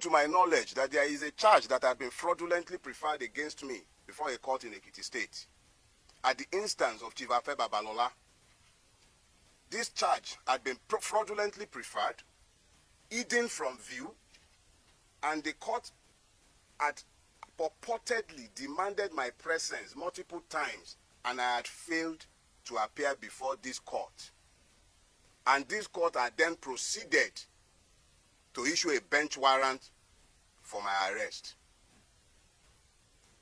to my knowledge that there is a charge that has been fraudulently preferred against me before a court in Ekiti State at the instance of Chief Afe Babalola. This charge had been fraudulently preferred, hidden from view, and the court had purportedly demanded my presence multiple times, and I had failed to appear before this court. And this court had then proceeded to issue a bench warrant for my arrest.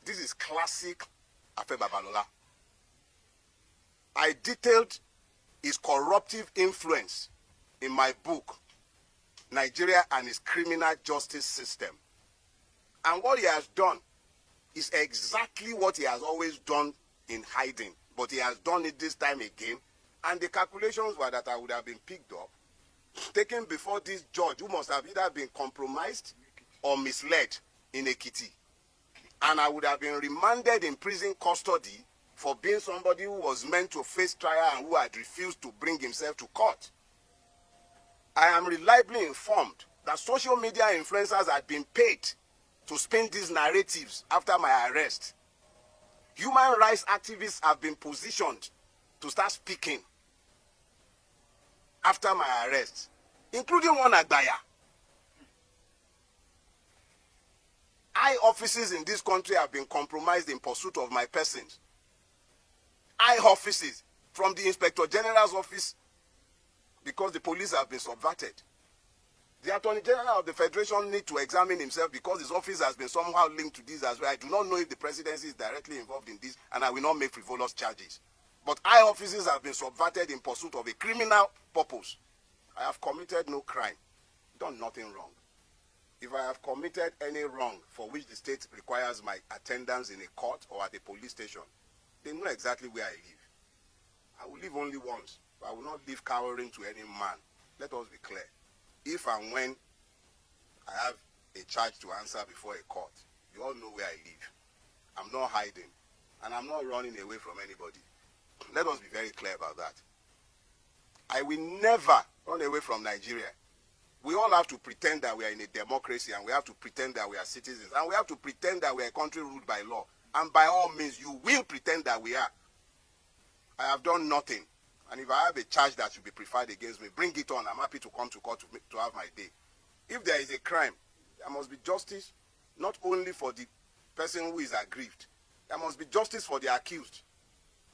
This is classic Afe Babalola. I detailed his corruptive influence in my book, Nigeria and its Criminal Justice System. And what he has done is exactly what he has always done in hiding, but he has done it this time again. And the calculations were that I would have been picked up, taken before this judge who must have either been compromised or misled in Ekiti. And I would have been remanded in prison custody for being somebody who was meant to face trial and who had refused to bring himself to court. I am reliably informed that social media influencers had been paid to spin these narratives after my arrest. Human rights activists have been positioned to start speaking after my arrest, including one Agbaya. High offices in this country have been compromised in pursuit of my person. High offices, from the Inspector General's office, because the police have been subverted. The Attorney General of the Federation needs to examine himself because his office has been somehow linked to this as well. I do not know if the presidency is directly involved in this, and I will not make frivolous charges. But high offices have been subverted in pursuit of a criminal purpose. I have committed no crime, done nothing wrong. If I have committed any wrong for which the state requires my attendance in a court or at a police station, they know exactly where I live. I will live only once, but I will not live cowering to any man. Let us be clear. If and when I have a charge to answer before a court, you all know where I live. I'm not hiding, and I'm not running away from anybody. Let us be very clear about that. I will never run away from Nigeria. We all have to pretend that we are in a democracy, and we have to pretend that we are citizens, and we have to pretend that we are a country ruled by law. And by all means, you will pretend that we are. I have done nothing. And if I have a charge that should be preferred against me, bring it on. I'm happy to come to court to have my day. If there is a crime, there must be justice, not only for the person who is aggrieved. There must be justice for the accused.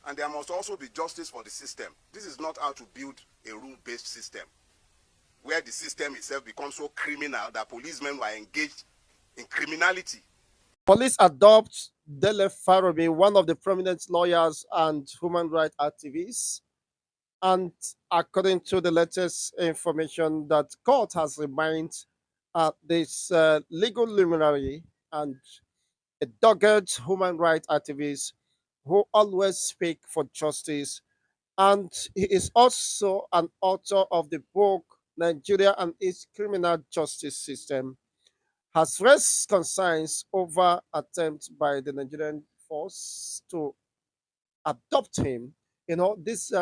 And there must also be justice for the system. This is not how to build a rule-based system, where the system itself becomes so criminal that policemen were engaged in criminality. Police adopt Dele Farotimi, one of the prominent lawyers and human rights activists. And according to the latest information, that court has reminded this legal luminary and a dogged human rights activist who always speak for justice. And he is also an author of the book Nigeria and its Criminal Justice System, has raised concerns over attempts by the Nigerian force to adopt him. This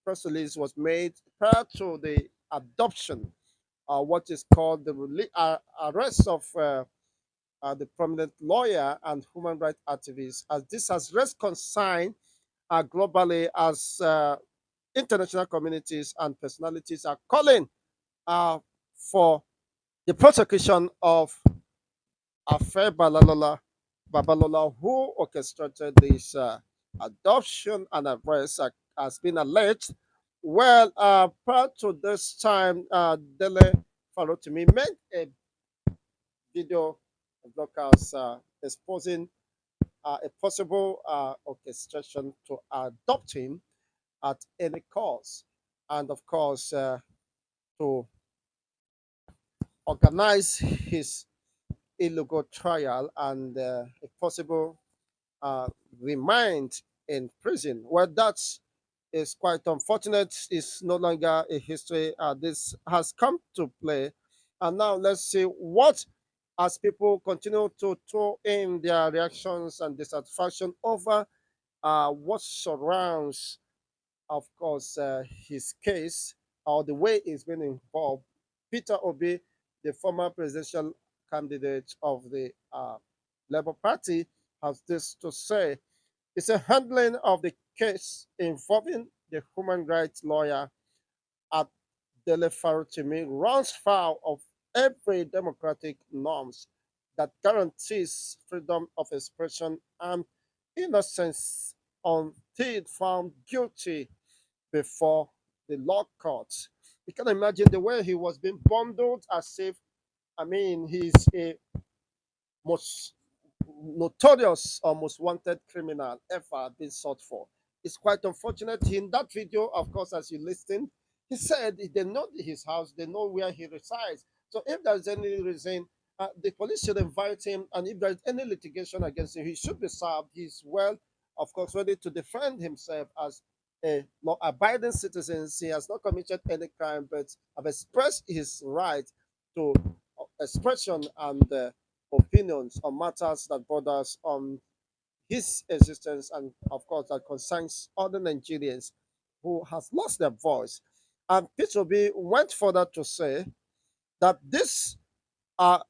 press release was made prior to the adoption, what is called the arrest of the prominent lawyer and human rights activist, as this has raised concern globally as international communities and personalities are calling for the prosecution of Afe Babalola, who orchestrated this adoption and arrest, has been alleged. Well, prior to this time, Dele Farotimi made a video broadcast exposing a possible orchestration to adopt him at any cost, and of course, to organize his illegal trial and a possible remand in prison. Well, that is quite unfortunate. It's no longer a history. This has come to play. And now let's see what, as people continue to throw in their reactions and dissatisfaction over what surrounds, of course, his case or the way he's been involved. Peter Obi, the former presidential candidate of the Labour Party, has this to say. It's a handling of the case involving the human rights lawyer at Dele Farotimi runs foul of every democratic norms that guarantees freedom of expression and innocence until found guilty before the law courts. You can imagine the way he was being bundled as if, I mean, he's a most notorious or most wanted criminal ever been sought for. It's quite unfortunate. In that video, of course, as you listened, he said they know his house, they know where he resides. So if there's any reason, the police should invite him, and if there's any litigation against him, he should be served. He's well, of course, ready to defend himself as a law-abiding citizen. He has not committed any crime, but have expressed his right to expression and opinions on matters that borders on his existence and of course that concerns other Nigerians who has lost their voice. And Peter B went further to say that these are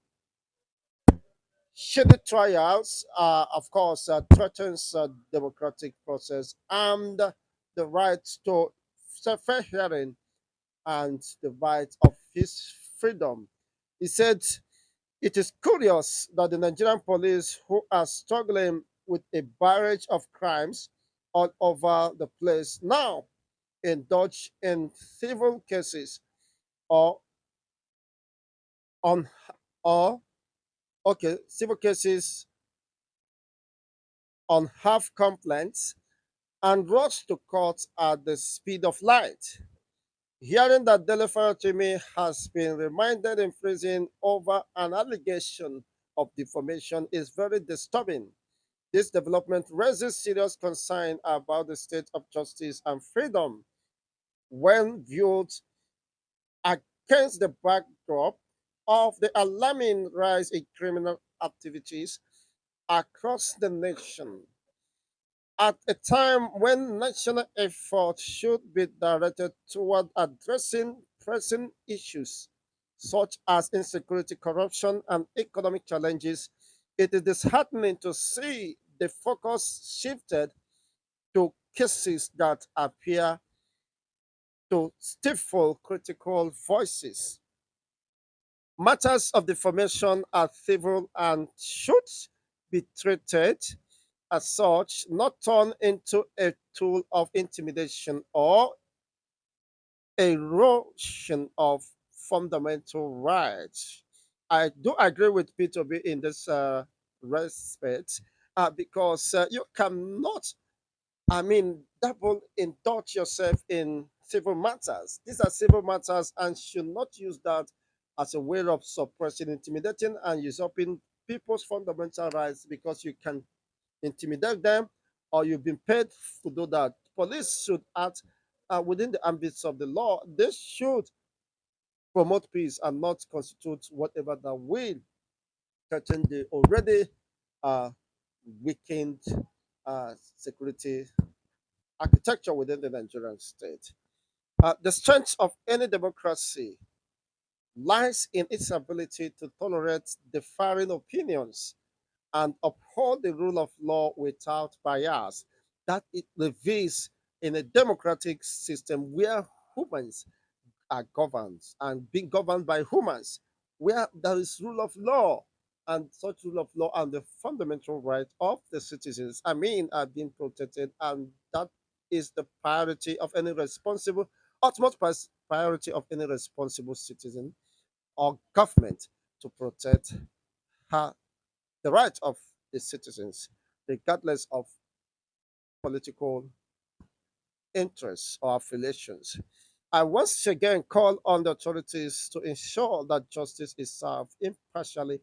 shady trials, of course, threatens democratic process and the right to fair hearing and the right of his freedom. He said it is curious that the Nigerian police, who are struggling with a barrage of crimes all over the place, now indulge in civil cases or on or civil cases on half complaints and rush to court at the speed of light. Hearing that Dele Farotimi has been remanded in prison over an allegation of defamation is very disturbing. This development raises serious concern about the state of justice and freedom when viewed against the backdrop of the alarming rise in criminal activities across the nation. At a time when national effort should be directed toward addressing pressing issues such as insecurity, corruption, and economic challenges, it is disheartening to see the focus shifted to cases that appear to stifle critical voices. Matters of defamation are civil and should be treated as such, not turned into a tool of intimidation or erosion of fundamental rights. I do agree with Peter B in this respect because you cannot, I mean, double indulge yourself in civil matters. These are civil matters and should not use that as a way of suppressing, intimidating, and usurping people's fundamental rights because you can intimidate them or you've been paid to do that. Police should act within the ambits of the law. They should promote peace and not constitute whatever that will threaten the already uh, weakened security architecture within the Nigerian state. The strength of any democracy lies in its ability to tolerate differing opinions and uphold the rule of law without bias. That it lives in a democratic system where humans are governed and being governed by humans, where there is rule of law and such rule of law and the fundamental right of the citizens, I mean, are being protected, and that is the priority of any responsible, utmost priority of any responsible citizen or government to protect her the rights of the citizens, regardless of political interests or affiliations. I once again call on the authorities to ensure that justice is served impartially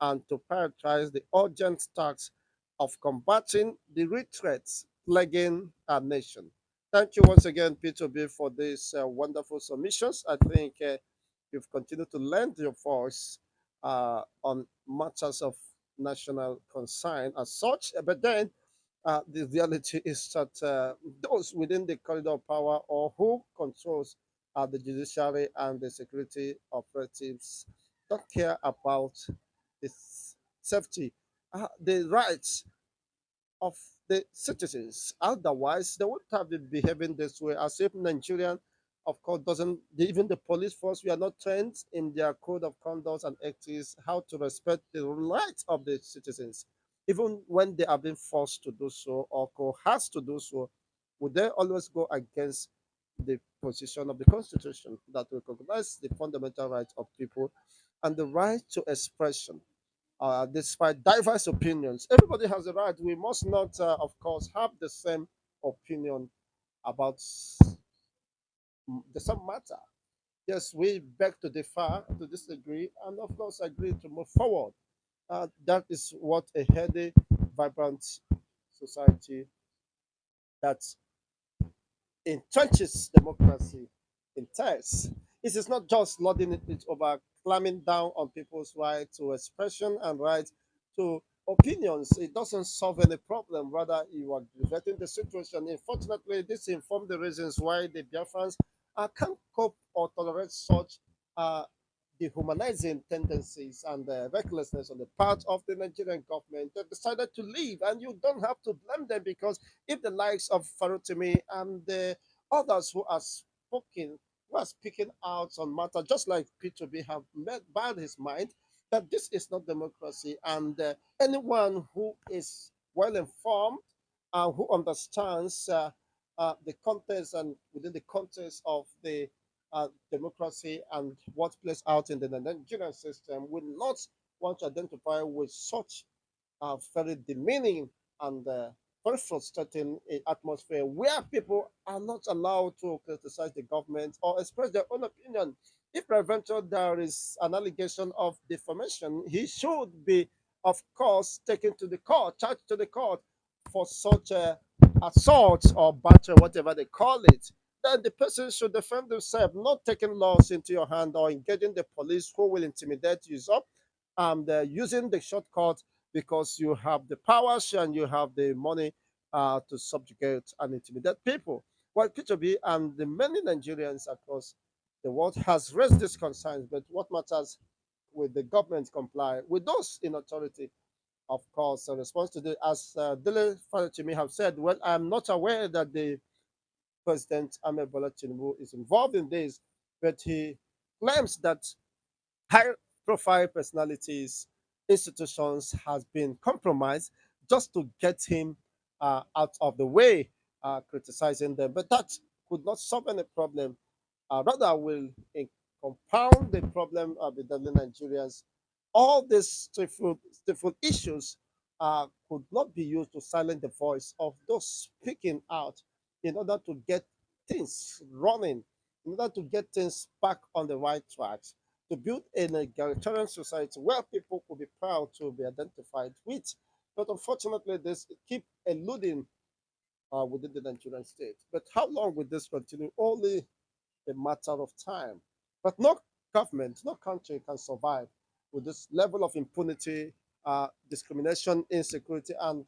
and to prioritize the urgent task of combating the real threats plaguing our nation. Thank you once again, Peter B, for these wonderful submissions. I think you've continued to lend your voice on matters of national concern as such, but then the reality is that those within the corridor of power or who controls the judiciary and the security operatives don't care about the safety, the rights of the citizens. Otherwise, they would have been behaving this way as if Nigerian, of course, doesn't, even the police force, we are not trained in their code of conduct and ethics how to respect the rights of the citizens. Even when they are being forced to do so or coerced to do so, would they always go against the position of the Constitution that recognizes the fundamental rights of people and the right to expression despite diverse opinions. Everybody has a right. We must not, of course, have the same opinion about the same matter. Yes, we beg to differ, to disagree, and of course, agree to move forward. That is what a healthy, vibrant society that entrenches democracy entails. It is not just lording it over, clamming down on people's right to expression and right to opinions. It doesn't solve any problem. Rather, you are diverting the situation. Unfortunately, this informs the reasons why the Biafrans can't cope or tolerate such uh, dehumanizing tendencies and recklessness on the part of the Nigerian government. They decided to leave, and you don't have to blame them because if the likes of Farotimi and the others who are speaking out on matter, just like P2B have made bad his mind that this is not democracy, and anyone who is well informed and who understands the context and within the context of the democracy and what plays out in the Nigerian system will not want to identify with such very demeaning and very frustrating atmosphere where people are not allowed to criticize the government or express their own opinion. If peradventure there is an allegation of defamation, he should be, of course, taken to the court, charged to the court for such assault or battery, whatever they call it. Then the person should defend themselves, not taking laws into your hand or engaging the police who will intimidate you up and using the shortcut because you have the powers and you have the money to subjugate and intimidate people. Well, P2B and the many Nigerians across the world has raised these concerns, but what matters with the government comply with those in authority. Of course, a response to the, as Dele Farotimi have said, well, I'm not aware that the President Ahmed Bola Tinubu is involved in this, but he claims that high profile personalities, institutions has been compromised just to get him out of the way, criticizing them. But that could not solve any problem. Rather, will compound the problem of the Dublin Nigerians. All these streetful issues could not be used to silence the voice of those speaking out in order to get things running, in order to get things back on the right tracks to build an egalitarian society where people could be proud to be identified with. But unfortunately, this keep eluding within the Nigerian state. But how long will this continue? Only a matter of time. But no government, no country can survive with this level of impunity, discrimination, insecurity, and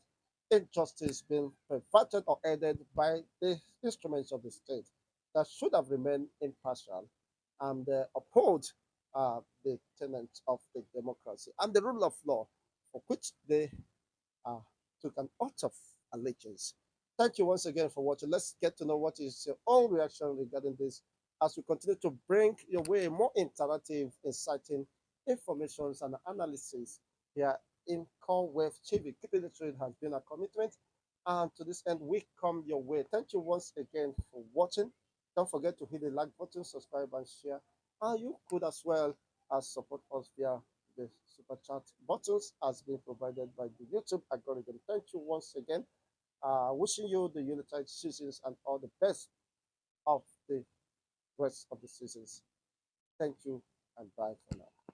injustice being perverted or aided by the instruments of the state that should have remained impartial and uphold the tenets of the democracy and the rule of law for which they uh, took an oath of allegiance. Thank you once again for watching. Let's get to know what is your own reaction regarding this as we continue to bring your way more interactive, inciting informations and analysis here in Wave TV. Keeping it trade has been a commitment. And to this end, we come your way. Thank you once again for watching. Don't forget to hit the like button, subscribe, and share. And you could as well as support us via the super chat buttons as being provided by the YouTube algorithm. Thank you once again. Wishing you the United Seasons and all the best of the rest of the seasons. Thank you and bye for now.